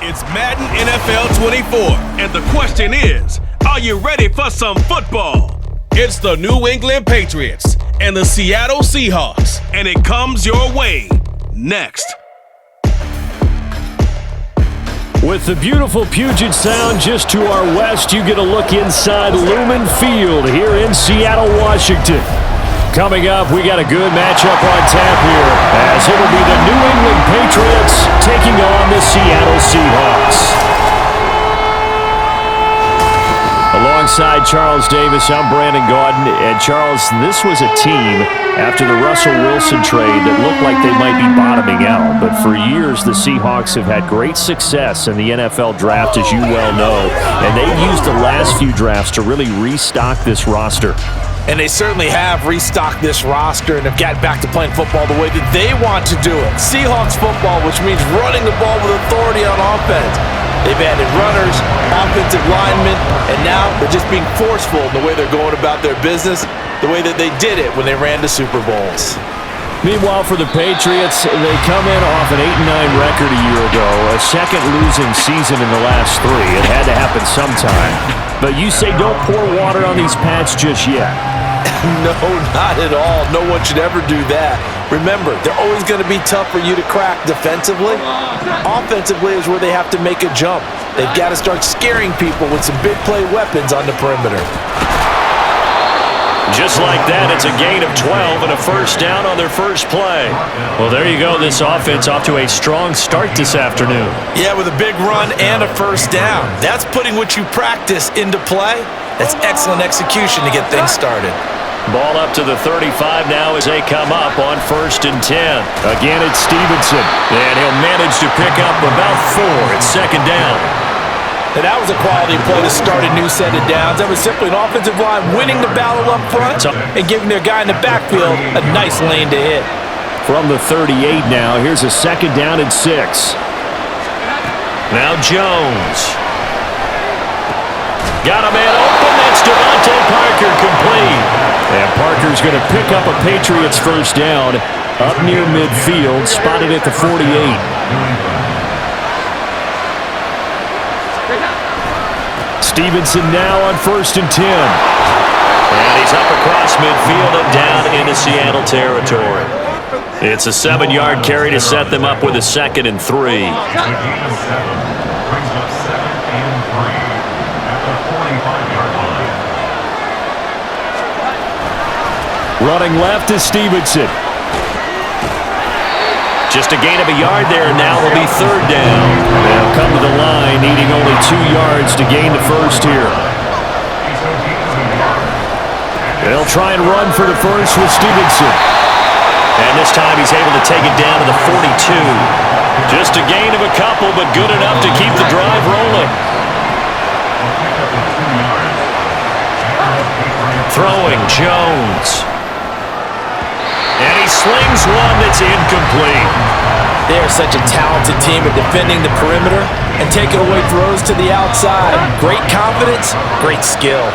It's Madden NFL 24, and the question is, are you ready for some football? It's the New England Patriots and the Seattle Seahawks, and it comes your way next. With the beautiful Puget Sound just to our west, you get a look inside Lumen Field here in Seattle, Washington. Coming up, we got a good matchup on tap here, as it'll be the New England Patriots taking on the Seattle Seahawks. Alongside Charles Davis, I'm Brandon Gaudin. And Charles, this was a team after the Russell Wilson trade that looked like they might be bottoming out. But for years, the Seahawks have had great success in the NFL draft, as you well know. And they've used the last few drafts to really restock this roster. And they certainly have restocked this roster and have gotten back to playing football the way that they want to do it. Seahawks football, which means running the ball with authority on offense. They've added runners, offensive linemen, and now they're just being forceful in the way they're going about their business, the way that they did it when they ran to Super Bowls. Meanwhile, for the Patriots, they come in off an 8-9 record a year ago, a second losing season in the last three. It had to happen sometime. But you say don't pour water on these Pats just yet. No, not at all. No one should ever do that. Remember, they're always going to be tough for you to crack defensively. Offensively is where they have to make a jump. They've got to start scaring people with some big play weapons on the perimeter. Just like that, it's a gain of 12 and a first down on their first play. Well, there you go. This offense off to a strong start this afternoon. Yeah, with a big run and a first down. That's putting what you practice into play. That's excellent execution to get things started. Ball up to the 35 now as they come up on 1st and 10. Again, it's Stevenson, and he'll manage to pick up about 4. It's 2nd down. And that was a quality play to start a new set of downs. That was simply an offensive line winning the battle up front and giving their guy in the backfield a nice lane to hit. From the 38 now, here's a 2nd down and 6. Now Jones. Got a man open. That's Devontae Parker complete. And Parker's going to pick up a Patriots first down up near midfield, spotted at the 48. Stevenson now on 1st and 10. And he's up across midfield and down into Seattle territory. It's a 7-yard carry to set them up with a 2nd and 3. Running left is Stevenson. Just a gain of a yard there, and now will be 3rd down. They'll come to the line, needing only 2 yards to gain the first here. They'll try and run for the first with Stevenson. And this time he's able to take it down to the 42. Just a gain of a couple, but good enough to keep the drive rolling. Throwing Jones. And he slings one that's incomplete. They are such a talented team at defending the perimeter and taking away throws to the outside. Great confidence, great skill.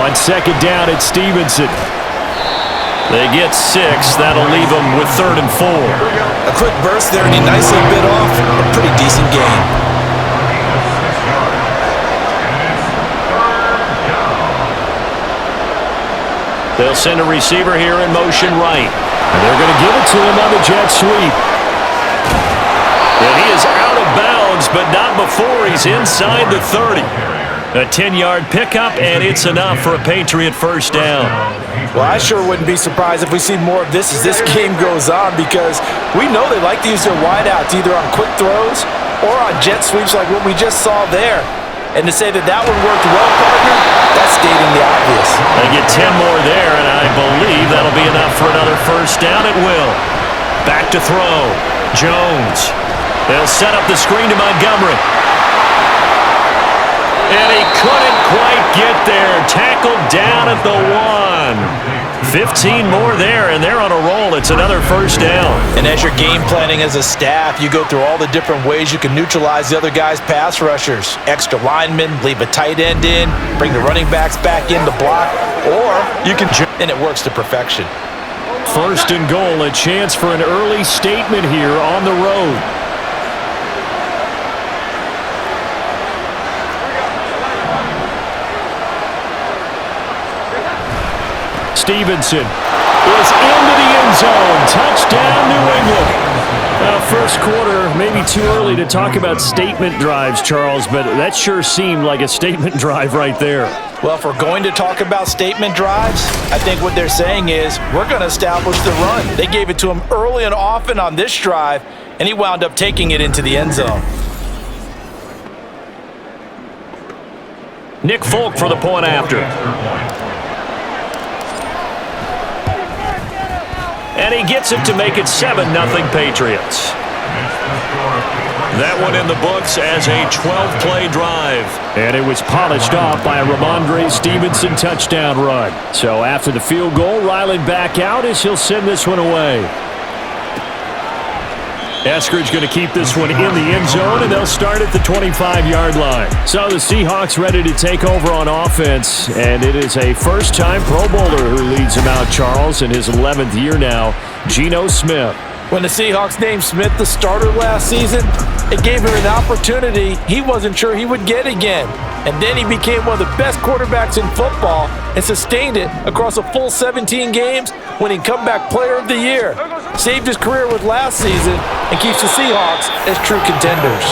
On 2nd down, it's Stevenson. They get 6. That'll leave them with 3rd and 4. A quick burst there, and he nicely bit off a pretty decent gain. They'll send a receiver here in motion right. And they're going to give it to him on the jet sweep. And he is out of bounds, but not before he's inside the 30. A 10-yard pickup, and it's enough for a Patriot first down. Well, I sure wouldn't be surprised if we see more of this as this game goes on, because we know they like to use their wideouts either on quick throws or on jet sweeps like what we just saw there. And to say that that one worked well, partner, that's stating the obvious. They get 10 more there, and I believe that'll be enough for another first down. It will. Back to throw. Jones. They'll set up the screen to Montgomery. And he couldn't quite get there. Tackled down at the 1. 15 more there, and they're on a roll. It's another first down. And as you're game planning as a staff, you go through all the different ways you can neutralize the other guy's pass rushers. Extra linemen, leave a tight end in, bring the running backs back in to block, or you can and it works to perfection. First and goal, a chance for an early statement here on the road. Stevenson is into the end zone. Touchdown, New England. First quarter, maybe too early to talk about statement drives, Charles, but that sure seemed like a statement drive right there. Well, if we're going to talk about statement drives, I think what they're saying is we're going to establish the run. They gave it to him early and often on this drive, and he wound up taking it into the end zone. Nick Folk for the point after. And he gets it to make it 7-0 Patriots. That one in the books as a 12-play drive. And it was polished off by a Ramondre Stevenson touchdown run. So after the field goal, Ryland back out as he'll send this one away. Eskridge going to keep this one in the end zone, and they'll start at the 25-yard line. So the Seahawks ready to take over on offense, and it is a first-time Pro Bowler who leads them out, Charles, in his 11th year now, Geno Smith. When the Seahawks named Smith the starter last season, it gave him an opportunity he wasn't sure he would get again. And then he became one of the best quarterbacks in football and sustained it across a full 17 games, winning Comeback Player of the Year. Saved his career with last season and keeps the Seahawks as true contenders.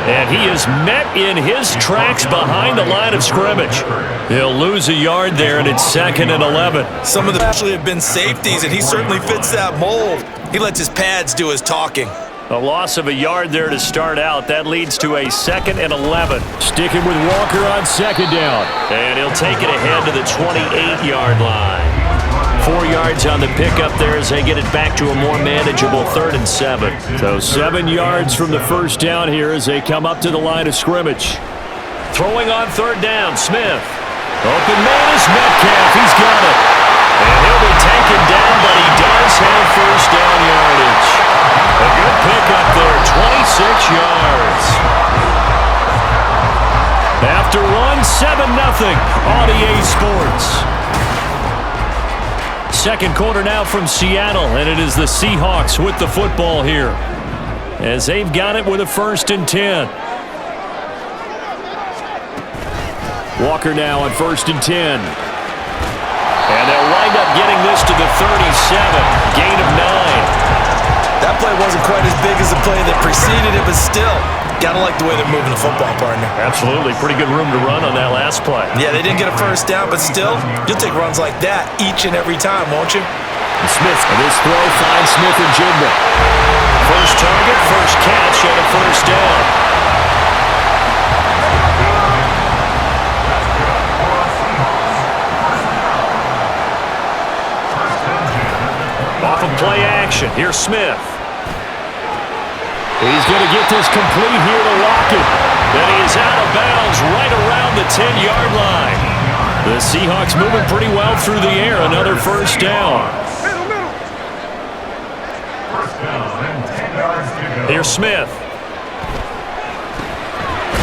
And he is met in his tracks behind the line of scrimmage. He'll lose a yard there, and it's 2nd and 11. Some of them actually have been safeties, and he certainly fits that mold. He lets his pads do his talking. A loss of a yard there to start out. That leads to a 2nd and 11. Sticking with Walker on second down. And he'll take it ahead to the 28-yard line. 4 yards on the pickup there as they get it back to a more manageable 3rd and 7. So 7 yards from the first down here as they come up to the line of scrimmage. Throwing on 3rd down, Smith. Open man is Metcalf. He's got it. And he'll be taken down, but he does have first down yardage. A good pickup there, 26 yards. After one, 7-0 on EA Sports. Second quarter now from Seattle, and it is the Seahawks with the football here as they've got it with a 1st and 10. Walker now on 1st and 10. And they'll wind up getting this to the 37, gain of 9. That play wasn't quite as big as the play that preceded it, but still, gotta like the way they're moving the football, partner. Absolutely. Pretty good room to run on that last play. Yeah, they didn't get a first down, but still, you'll take runs like that each and every time, won't you? And Smith, and this throw finds Smith and Jigba. First target, first catch, and a first down. Off of play action, here's Smith. He's going to get this complete here to Lockett. Then he is out of bounds right around the 10-yard line. The Seahawks moving pretty well through the air. Another first down. Here's Smith.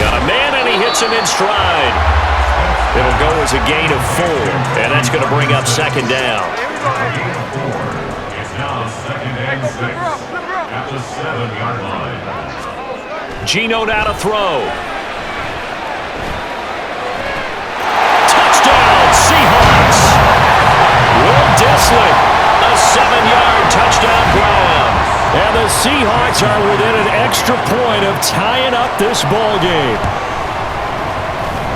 Got a man, and he hits him in stride. It'll go as a gain of 4, and that's going to bring up 2nd down. At the 7-yard line. Geno now to throw. Touchdown, Seahawks. Will Dissly, a 7-yard touchdown grab. And the Seahawks are within an extra point of tying up this ball game.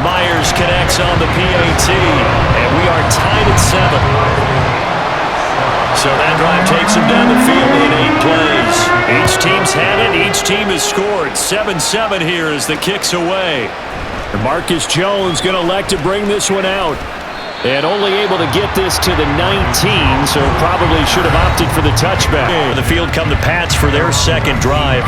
Myers connects on the PAT, and we are tied at 7. So that drive takes them down the field in 8 plays. Each team's had it. Each team has scored. 7-7 here as the kick's away. And Marcus Jones going to elect to bring this one out. And only able to get this to the 19, so probably should have opted for the touchback. On the field come the Pats for their second drive.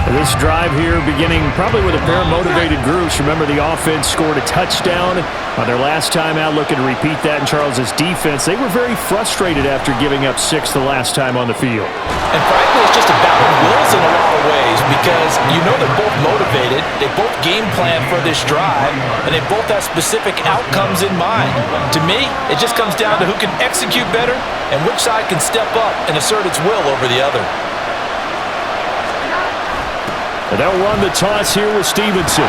This drive here beginning probably with a pair of motivated groups. Remember, the offense scored a touchdown on their last time out, looking to repeat that in Charles' defense. They were very frustrated after giving up 6 the last time on the field. And frankly, it's just a battle of wills in a lot of ways because you know they're both motivated, they both game plan for this drive, and they both have specific outcomes in mind. To me, it just comes down to who can execute better and which side can step up and assert its will over the other. And they'll run the toss here with Stevenson.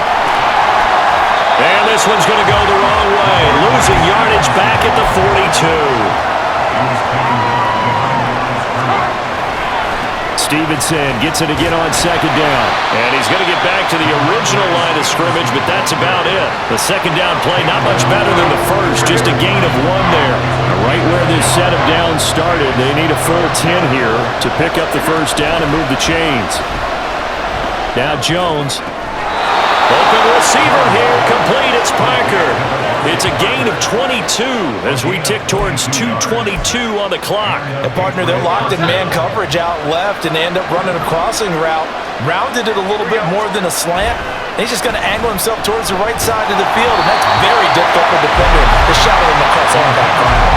And this one's going to go the wrong way. Losing yardage back at the 42. Stevenson gets it again on second down. And he's going to get back to the original line of scrimmage, but that's about it. The second down play not much better than the first, just a gain of 1 there. Right where this set of downs started, they need a full 10 here to pick up the first down and move the chains. Now Jones. Open receiver here, complete. It's Parker. It's a gain of 22 as we tick towards 2:22 on the clock. And partner, they're locked in man coverage out left, and they end up running a crossing route. Rounded it a little bit more than a slant. He's just going to angle himself towards the right side of the field, and that's very difficult for the defender to shadow him across all that ground.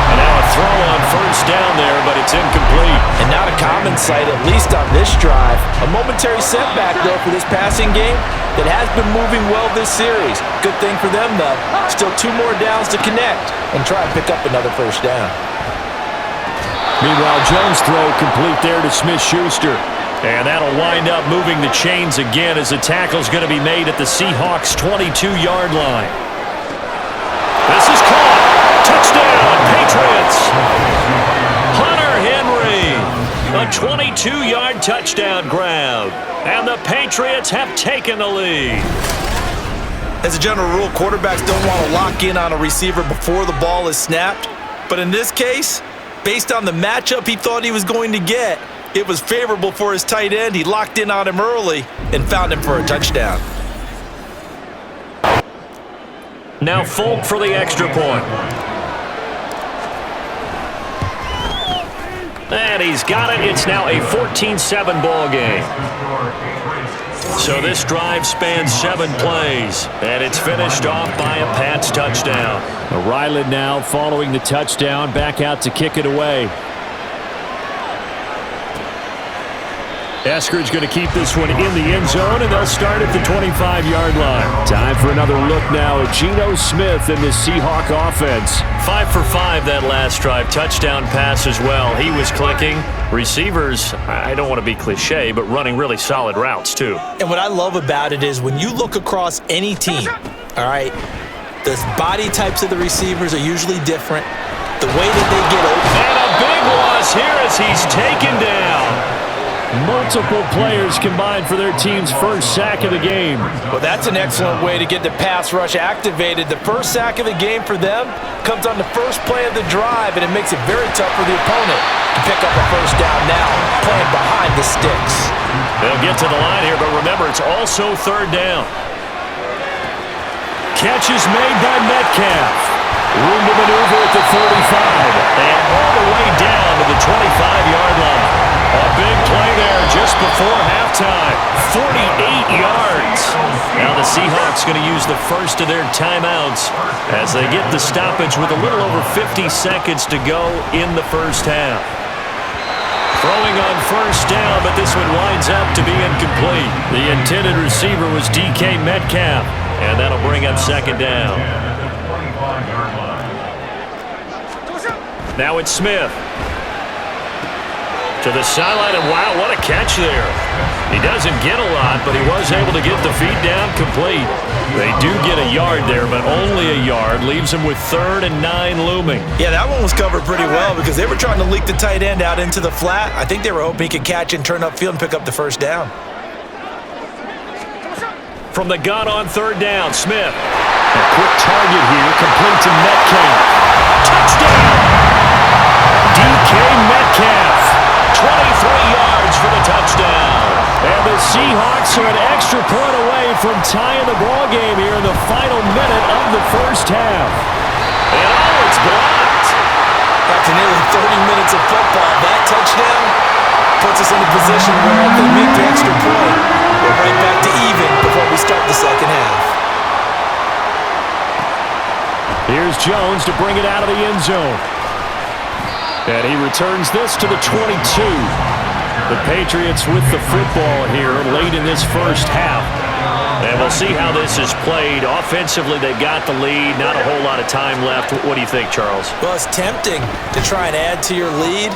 And now a throw on first down there, but it's incomplete. And not a common sight, at least on this drive. A momentary setback, though, for this passing game that has been moving well this series. Good thing for them, though. Still 2 more downs to connect and try and pick up another first down. Meanwhile, Jones' throw complete there to Smith-Schuster. And that'll wind up moving the chains again as the tackle's going to be made at the Seahawks' 22-yard line. This is caught. Touchdown, Patriots. Hunter Henry. A 22-yard touchdown grab. And the Patriots have taken the lead. As a general rule, quarterbacks don't want to lock in on a receiver before the ball is snapped. But in this case, based on the matchup he thought he was going to get, it was favorable for his tight end. He locked in on him early and found him for a touchdown. Now Folk for the extra point. And he's got it. It's now a 14-7 ball game. So this drive spans 7 plays, and it's finished off by a Pats touchdown. Ryland now following the touchdown, back out to kick it away. Eskridge going to keep this one in the end zone, and they'll start at the 25-yard line. Time for another look now at Geno Smith and the Seahawk offense. 5 for 5 that last drive. Touchdown pass as well. He was clicking. Receivers, I don't want to be cliche, but running really solid routes too. And what I love about it is when you look across any team, all right, the body types of the receivers are usually different. The way that they get open. And a big loss here as he's taken down. Multiple players combined for their team's first sack of the game. Well, that's an excellent way to get the pass rush activated. The first sack of the game for them comes on the first play of the drive, and it makes it very tough for the opponent to pick up a first down now, playing behind the sticks. They'll get to the line here, but remember, it's also third down. Catch is made by Metcalf. Room to maneuver at the 45, and all the way down to the 25-yard line. A big play there just before halftime. 48 yards. Now the Seahawks going to use the first of their timeouts as they get the stoppage with a little over 50 seconds to go in the first half. Throwing on first down, but this one winds up to be incomplete. The intended receiver was DK Metcalf, and that'll bring up second down. Now it's Smith. To the sideline, and wow, what a catch there. He doesn't get a lot, but he was able to get the feet down complete. They do get a yard there, but only a yard. Leaves him with 3rd and 9 looming. Yeah, that one was covered pretty well because they were trying to leak the tight end out into the flat. I think they were hoping he could catch and turn upfield and pick up the first down. From the gun on 3rd down, Smith. A quick target here, complete to Metcalf. Touchdown! DK Metcalf. 23 yards for the touchdown. And the Seahawks are an extra point away from tying the ball game here in the final minute of the first half. And oh, it's blocked. After nearly 30 minutes of football, that touchdown puts puts us in a position where if they make the extra point, we're right back to even before we start the second half. Here's Jones to bring it out of the end zone. And he returns this to the 22. The Patriots with the football here late in this first half. And we'll see how this is played. Offensively, they got the lead. Not a whole lot of time left. What do you think, Charles? Well, it's tempting to try and add to your lead,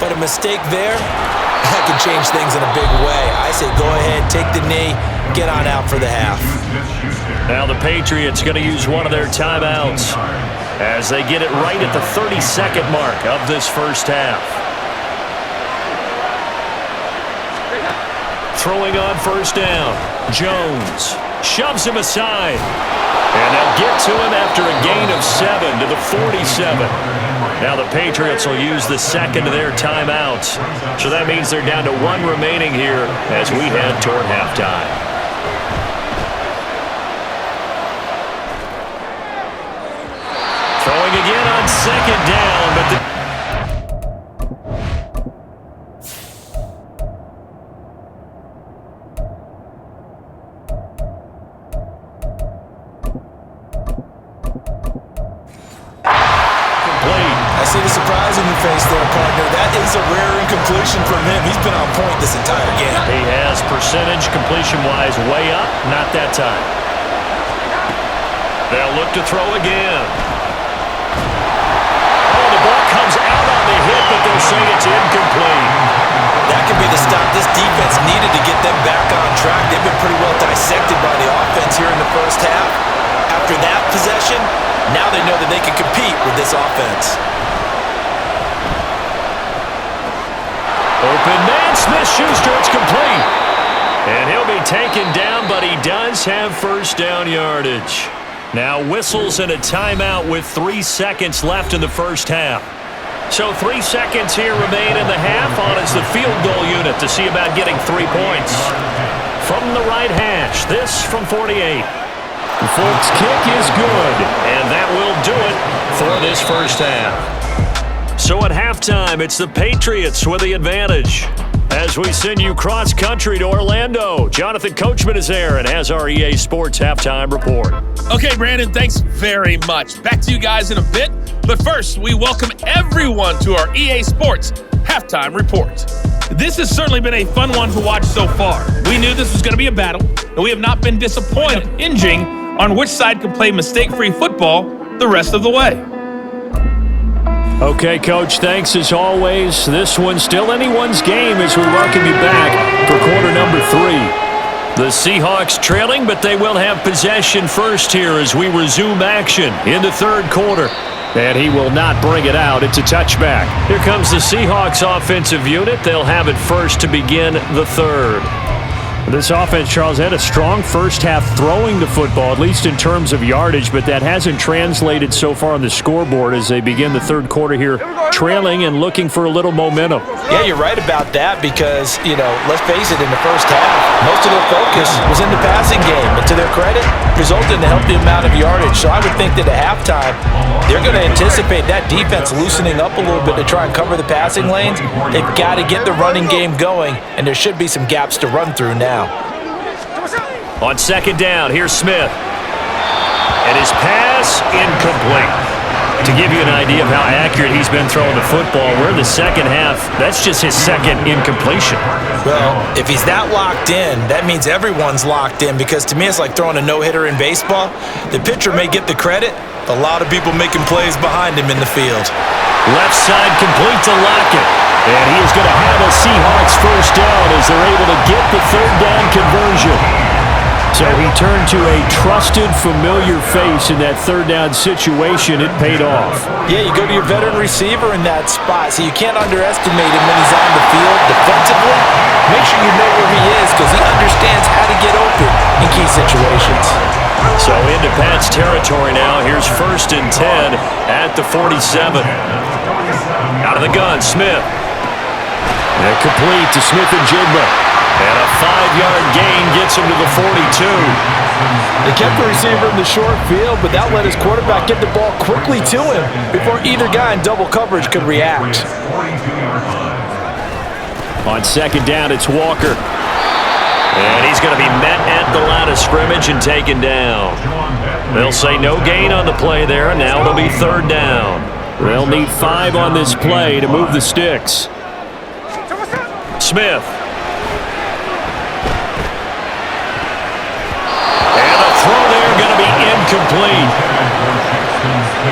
but a mistake there, that can change things in a big way. I say go ahead, take the knee, get on out for the half. Now the Patriots going to use one of their timeouts as they get it right at the 32nd mark of this first half. Throwing on first down, Jones shoves him aside. And they'll get to him after a gain of 7 to the 47. Now the Patriots will use the second of their timeouts. So that means they're down to 1 remaining here as we head toward halftime. Throwing again on second down, but the see the surprise in your face there, partner. That is a rare incompletion from him. He's been on point this entire game. He has percentage completion-wise way up. Not that time. They'll look to throw again. Oh, the ball comes out on the hit, but they'll say it's incomplete. That could be the stop this defense needed to get them back on track. They've been pretty well dissected by the offense here in the first half. After that possession, now they know that they can compete with this offense. Open man, Smith-Schuster, it's complete. And he'll be taken down, but he does have first down yardage. Now whistles and a timeout with 3 seconds left in the first half. So 3 seconds here remain in the half on as the field goal unit to see about getting 3 points. From the right hash, this from 48. The Folks kick is good, and that will do it for this first half. So at halftime, it's the Patriots with the advantage. As we send you cross-country to Orlando, Jonathan Coachman is there and has our EA Sports halftime report. Okay, Brandon, thanks very much. Back to you guys in a bit. But first, we welcome everyone to our EA Sports halftime report. This has certainly been a fun one to watch so far. We knew this was going to be a battle, and we have not been disappointed, hinging on which side can play mistake-free football the rest of the way. Okay, Coach, thanks as always. This one's still anyone's game as we welcome you back for quarter number 3. The Seahawks trailing, but they will have possession first here as we resume action in the third quarter. And he will not bring it out. It's a touchback. Here comes the Seahawks offensive unit. They'll have it first to begin the third. This offense, Charles, had a strong first half throwing the football, at least in terms of yardage, but that hasn't translated so far on the scoreboard as they begin the third quarter here, trailing and looking for a little momentum. Yeah, you're right about that because, let's face it, in the first half, most of their focus was in the passing game. And to their credit, resulted in a healthy amount of yardage. So I would think that at halftime, they're going to anticipate that defense loosening up a little bit to try and cover the passing lanes. They've got to get the running game going, and there should be some gaps to run through now. On second down, here's Smith. And his pass incomplete. To give you an idea of how accurate he's been throwing the football, we're in the second half. That's just his second incompletion. Well, if he's that locked in, that means everyone's locked in because to me it's like throwing a no-hitter in baseball. The pitcher may get the credit, a lot of people making plays behind him in the field. Left side complete to Lockett. And he is going to have a Seahawks first down as they're able to get the third down conversion. So he turned to a trusted, familiar face in that third down situation. It paid off. Yeah, you go to your veteran receiver in that spot, so you can't underestimate him when he's on the field defensively. Make sure you know where he is because he understands how to get open in key situations. So into Pat's territory now. Here's 1st and 10 at the 47. Out of the gun, Smith. And complete to Smith and Jigba. And a 5-yard gain gets him to the 42. They kept the receiver in the short field, but that let his quarterback get the ball quickly to him before either guy in double coverage could react. On second down, it's Walker. And he's going to be met at the line of scrimmage and taken down. They'll say no gain on the play there, and now it'll be third down. They'll need 5 on this play to move the sticks. Smith. And the throw there going to be incomplete.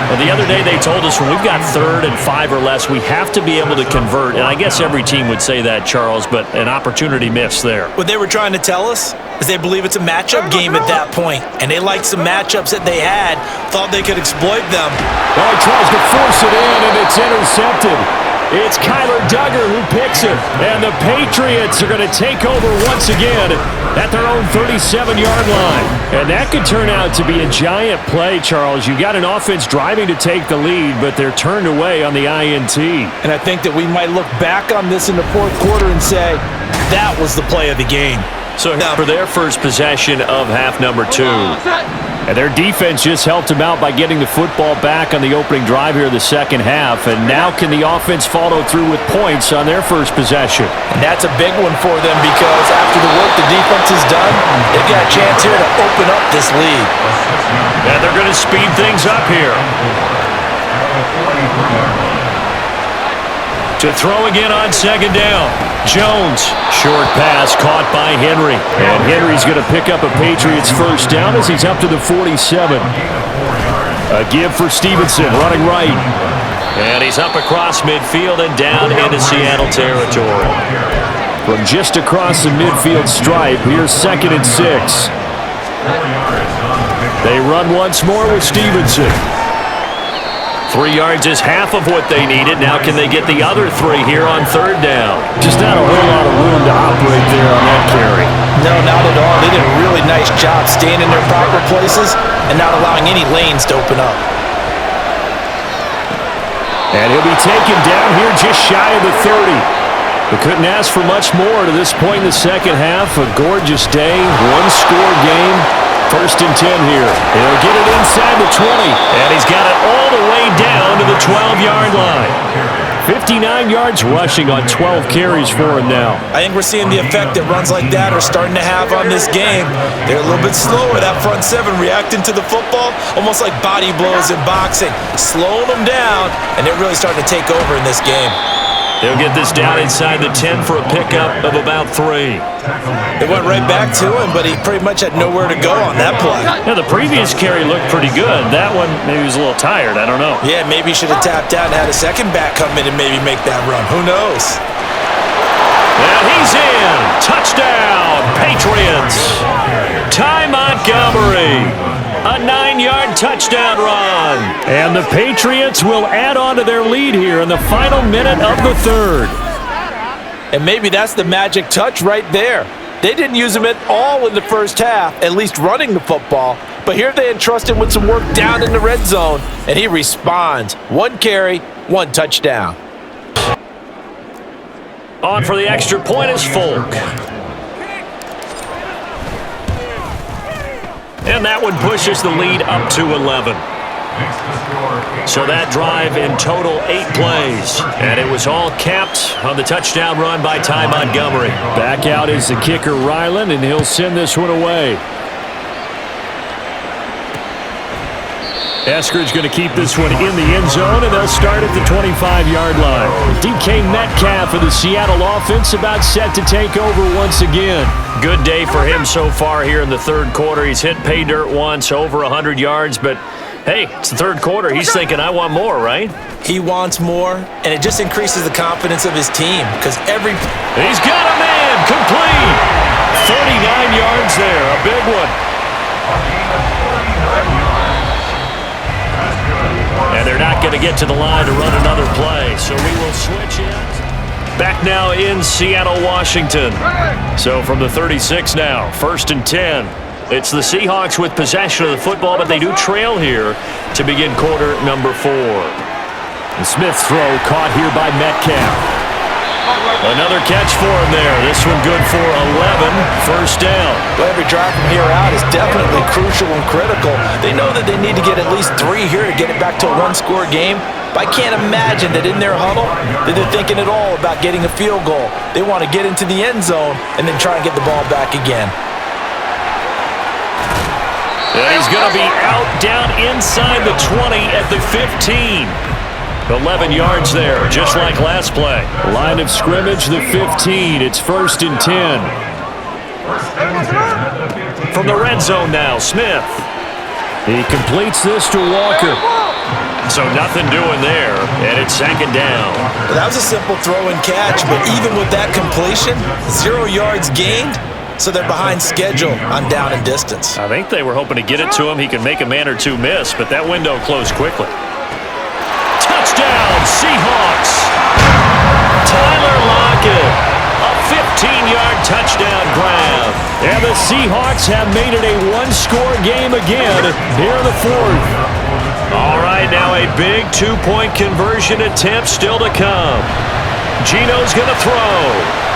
Well, the other day they told us when we've got 3rd and 5 or less, we have to be able to convert. And I guess every team would say that, Charles, but an opportunity missed there. What they were trying to tell us is they believe it's a matchup game at that point, and they liked some matchups that they had, thought they could exploit them. Oh, he tries to force it in, and it's intercepted. It's Kyler Duggar who picks it, and the Patriots are going to take over once again at their own 37-yard line. And that could turn out to be a giant play, Charles. You got an offense driving to take the lead, but they're turned away on the INT. And I think that we might look back on this in the fourth quarter and say, that was the play of the game. So for their first possession of half number 2. And their defense just helped them out by getting the football back on the opening drive here in the second half. And now can the offense follow through with points on their first possession? And that's a big one for them because after the work the defense has done, they've got a chance here to open up this lead. And they're going to speed things up here. To throw again on second down. Jones. Short pass caught by Henry. And Henry's going to pick up a Patriots first down as he's up to the 47. A give for Stevenson running right. And he's up across midfield and down into Seattle territory. From just across the midfield stripe, here's 2nd and 6. They run once more with Stevenson. 3 yards is half of what they needed. Now can they get the other 3 here on third down? Just not a whole lot of room to operate there on that carry. No, not at all. They did a really nice job staying in their proper places and not allowing any lanes to open up. And he'll be taken down here just shy of the 30. We couldn't ask for much more to this point in the second half. A gorgeous day, one-score game. 1st and 10 here. He'll get it inside the 20. And he's got it all the way down to the 12-yard line. 59 yards rushing on 12 carries for him now. I think we're seeing the effect that runs like that are starting to have on this game. They're a little bit slower, that front 7 reacting to the football, almost like body blows in boxing, slowing them down, and they're really starting to take over in this game. They'll get this down inside the 10 for a pickup of about 3. They went right back to him, but he pretty much had nowhere to go on that play. Yeah, the previous carry looked pretty good. That one, maybe he was a little tired. I don't know. Yeah, maybe he should have tapped out and had a second back come in and maybe make that run. Who knows? And he's in. Touchdown, Patriots. Ty Montgomery. A 9-yard touchdown run. And the Patriots will add on to their lead here in the final minute of the 3rd. And maybe that's the magic touch right there. They didn't use him at all in the first half, at least running the football. But here they entrust him with some work down in the red zone, and he responds. 1 carry, 1 touchdown. On for the extra point is Folk. And that one pushes the lead up to 11. So that drive in total 8 plays. And it was all capped on the touchdown run by Ty Montgomery. Back out is the kicker, Ryland, and he'll send this one away. Eskridge going to keep this one in the end zone, and they'll start at the 25-yard line. DK Metcalf of the Seattle offense about set to take over once again. Good day for him so far here in the 3rd quarter. He's hit pay dirt once, over 100 yards, but hey, it's the 3rd quarter. He's thinking, I want more, right? He wants more, and it just increases the confidence of his team because He's got a man, complete. 39 yards there, a big one. And they're not going to get to the line to run another play, so we will switch in. Back now in Seattle, Washington. So from the 36 now, 1st and 10. It's the Seahawks with possession of the football, but they do trail here to begin quarter number 4. The Smith's throw caught here by Metcalf. Another catch for him there. This one good for 11. First down. Well, every drive from here out is definitely crucial and critical. They know that they need to get at least 3 here to get it back to a 1-score game. But I can't imagine that in their huddle that they're thinking at all about getting a field goal. They want to get into the end zone and then try and get the ball back again. And he's going to be out down inside the 20 at the 15. 11 yards there, just like last play. Line of scrimmage, the 15. It's 1st and 10. From the red zone now, Smith. He completes this to Walker. So nothing doing there, and it's 2nd down. Well, that was a simple throw and catch, but even with that completion, 0 yards gained, so they're behind schedule on down and distance. I think they were hoping to get it to him. He could make a man or two miss, but that window closed quickly. Touchdown, Seahawks! Tyler Lockett, a 15-yard touchdown grab. And the Seahawks have made it a one-score game again here in the 4th. All right, now a big two-point conversion attempt still to come. Geno's going to throw,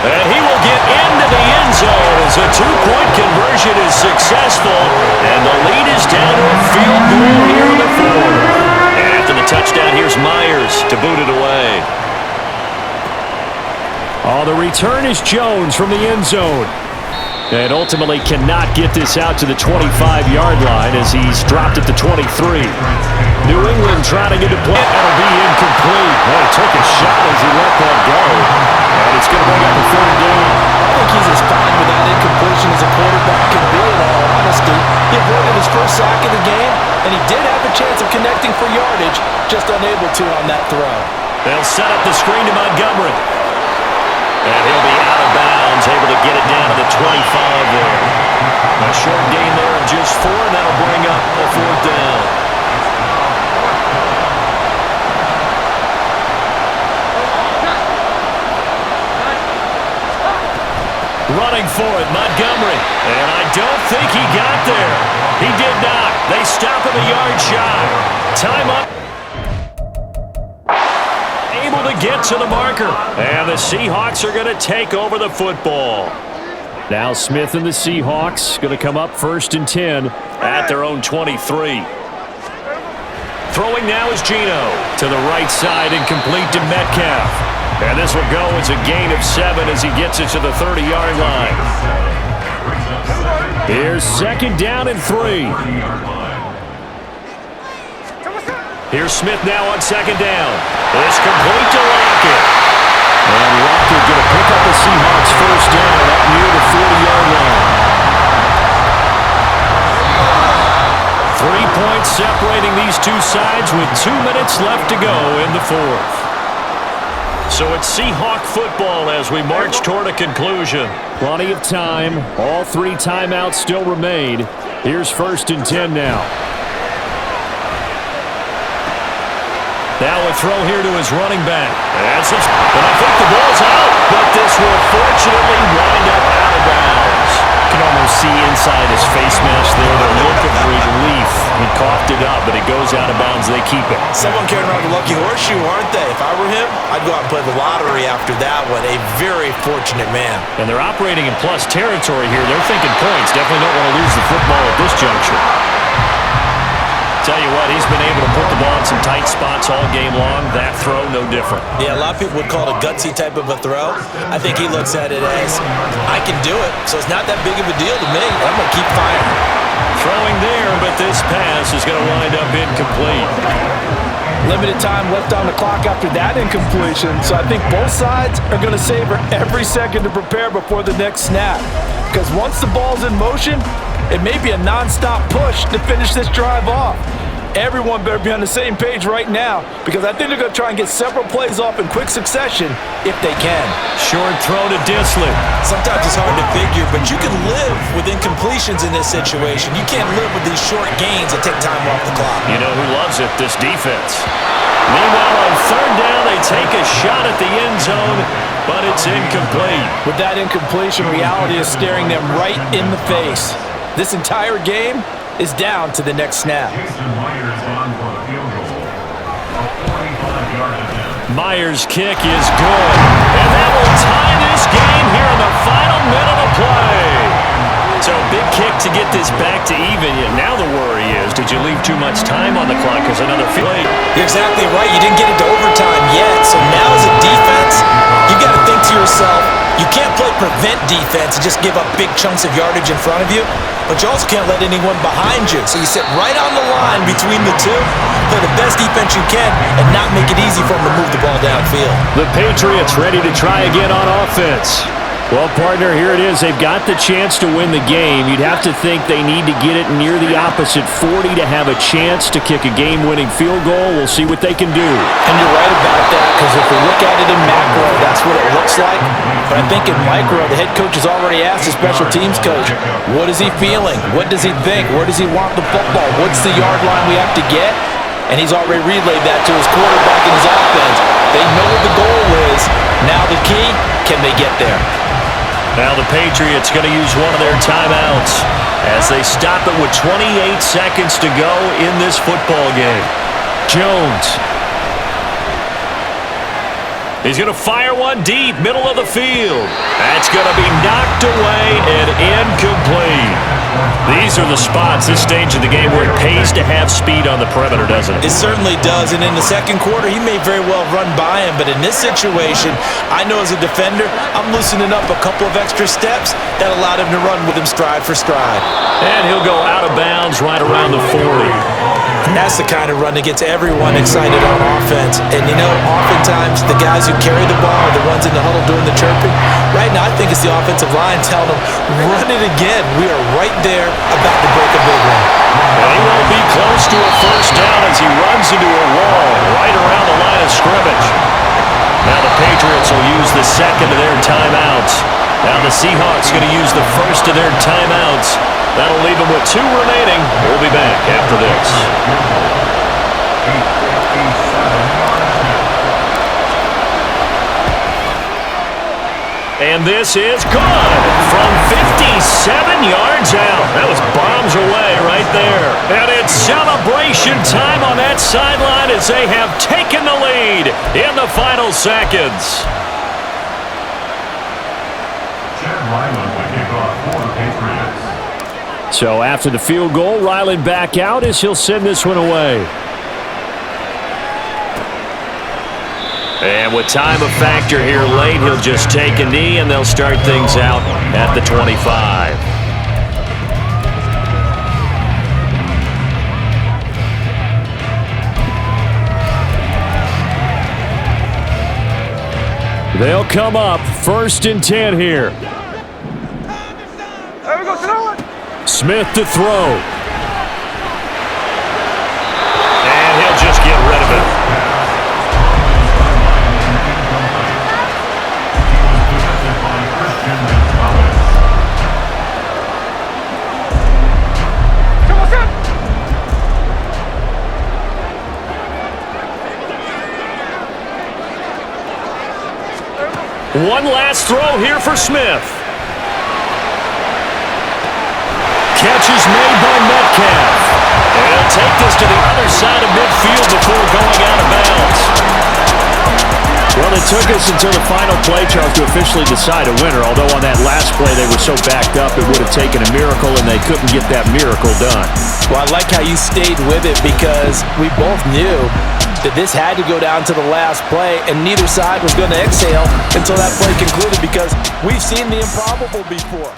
and he will get into the end zone as a two-point conversion is successful, and the lead is down to a field goal here in the 4th. And after the touchdown, here's Myers to boot it away. Oh, the return is Jones from the end zone. And ultimately cannot get this out to the 25-yard line as he's dropped at the 23. New England trying to get a play. That'll be incomplete. Well, he took a shot as he let that go. And it's going to bring up a 3rd down. I think he's as fine with that incompletion as a quarterback can be, in all honesty. He avoided his first sack of the game, and he did have a chance of connecting for yardage, just unable to on that throw. They'll set up the screen to Montgomery. And he'll be out of bounds, able to get it down to the 25 there. A short gain there of just 4, and that'll bring up a 4th down. Running for it, Montgomery. And I don't think he got there. He did not. They stop him a yard shy. Time up. Able to get to the marker. And the Seahawks are going to take over the football. Now Smith and the Seahawks going to come up 1st and 10 at their own 23. Throwing now is Geno to the right side and complete to Metcalf. And this will go as a gain of 7 as he gets it to the 30-yard line. Here's 2nd down and 3. Here's Smith now on 2nd down. It's complete to Lockett. And Lockett going to pick up the Seahawks 1st down up near the 40-yard line. 3 points separating these two sides with 2 minutes left to go in the 4th. So it's Seahawk football as we march toward a conclusion. Plenty of time. All 3 timeouts still remain. Here's 1st and 10 now. Now a throw here to his running back. And I think the ball's out, but this will fortunately wind up out of bounds. You can almost see inside his face mask there the look of relief. He coughed it up, but it goes out of bounds. They keep it. Someone carrying around the lucky horseshoe, aren't they? If I were him, I'd go out and play the lottery after that one. A very fortunate man. And they're operating in plus territory here. They're thinking points. Definitely don't want to lose the football at this juncture. Tell you what, he's been able to put the ball in some tight spots all game long. That throw, no different. Yeah, a lot of people would call it a gutsy type of a throw. I think he looks at it as, I can do it, so it's not that big of a deal to me. I'm going to keep firing. Throwing there, but this pass is going to wind up incomplete. Limited time left on the clock after that incompletion, so I think both sides are going to savor every second to prepare before the next snap. Because once the ball's in motion, it may be a non-stop push to finish this drive off. Everyone better be on the same page right now, because I think they're going to try and get several plays off in quick succession if they can. Short throw to Disley. Sometimes it's hard to figure, but you can live with incompletions in this situation. You can't live with these short gains that take time off the clock. You know who loves it? This defense. Meanwhile, on 3rd down, they take a shot at the end zone, but it's incomplete. With that incompletion, reality is staring them right in the face. This entire game is down to the next snap. Myers' kick is good. And that will tie this game here in the final minute of play. So a big kick to get this back to even. Now the worry is to did you leave too much time on the clock as another field? You're exactly right. You didn't get into overtime yet. So now as a defense, you got to think to yourself, you can't play prevent defense and just give up big chunks of yardage in front of you, but you also can't let anyone behind you. So you sit right on the line between the two, play the best defense you can, and not make it easy for them to move the ball downfield. The Patriots ready to try again on offense. Well, partner, here it is. They've got the chance to win the game. You'd have to think they need to get it near the opposite 40 to have a chance to kick a game-winning field goal. We'll see what they can do. And you're right about that, because if we look at it in macro, that's what it looks like. But I think in micro, the head coach has already asked the special teams coach, what is he feeling? What does he think? Where does he want the football? What's the yard line we have to get? And he's already relayed that to his quarterback and his offense. They know what the goal is. Now the key, can they get there? Now the Patriots going to use one of their timeouts as they stop it with 28 seconds to go in this football game. Jones. He's going to fire one deep, middle of the field. That's going to be knocked away and incomplete. These are the spots, this stage of the game, where it pays to have speed on the perimeter, doesn't it? It certainly does, and in the second quarter, he may very well run by him, but in this situation, I know as a defender, I'm loosening up a couple of extra steps that allowed him to run with him stride for stride. And he'll go out of bounds right around the 40. That's the kind of run that gets everyone excited on offense. And, you know, oftentimes the guys who carry the ball are the ones in the huddle doing the chirping. Right now, I think it's the offensive line telling them, run it again. We are right there about to break a big one. And he won't be close to a first down as he runs into a wall right around the line of scrimmage. Now the Patriots will use the second of their timeouts. Now the Seahawks going to use the first of their timeouts. That'll leave them with 2 remaining. We'll be back after this. And this is good from 57 yards out. That was bombs away right there. And it's celebration time on that sideline as they have taken the lead in the final seconds. So after the field goal, Ryland back out as he'll send this one away. And with time a factor here late, he'll just take a knee and they'll start things out at the 25. They'll come up 1st and 10 here. Smith to throw. And he'll just get rid of it. One last throw here for Smith. Catch is made by Metcalf. And he'll take this to the other side of midfield before going out of bounds. Well, it took us until the final play, Charles, to officially decide a winner. Although on that last play they were so backed up, it would have taken a miracle, and they couldn't get that miracle done. Well, I like how you stayed with it because we both knew that this had to go down to the last play, and neither side was going to exhale until that play concluded because we've seen the improbable before.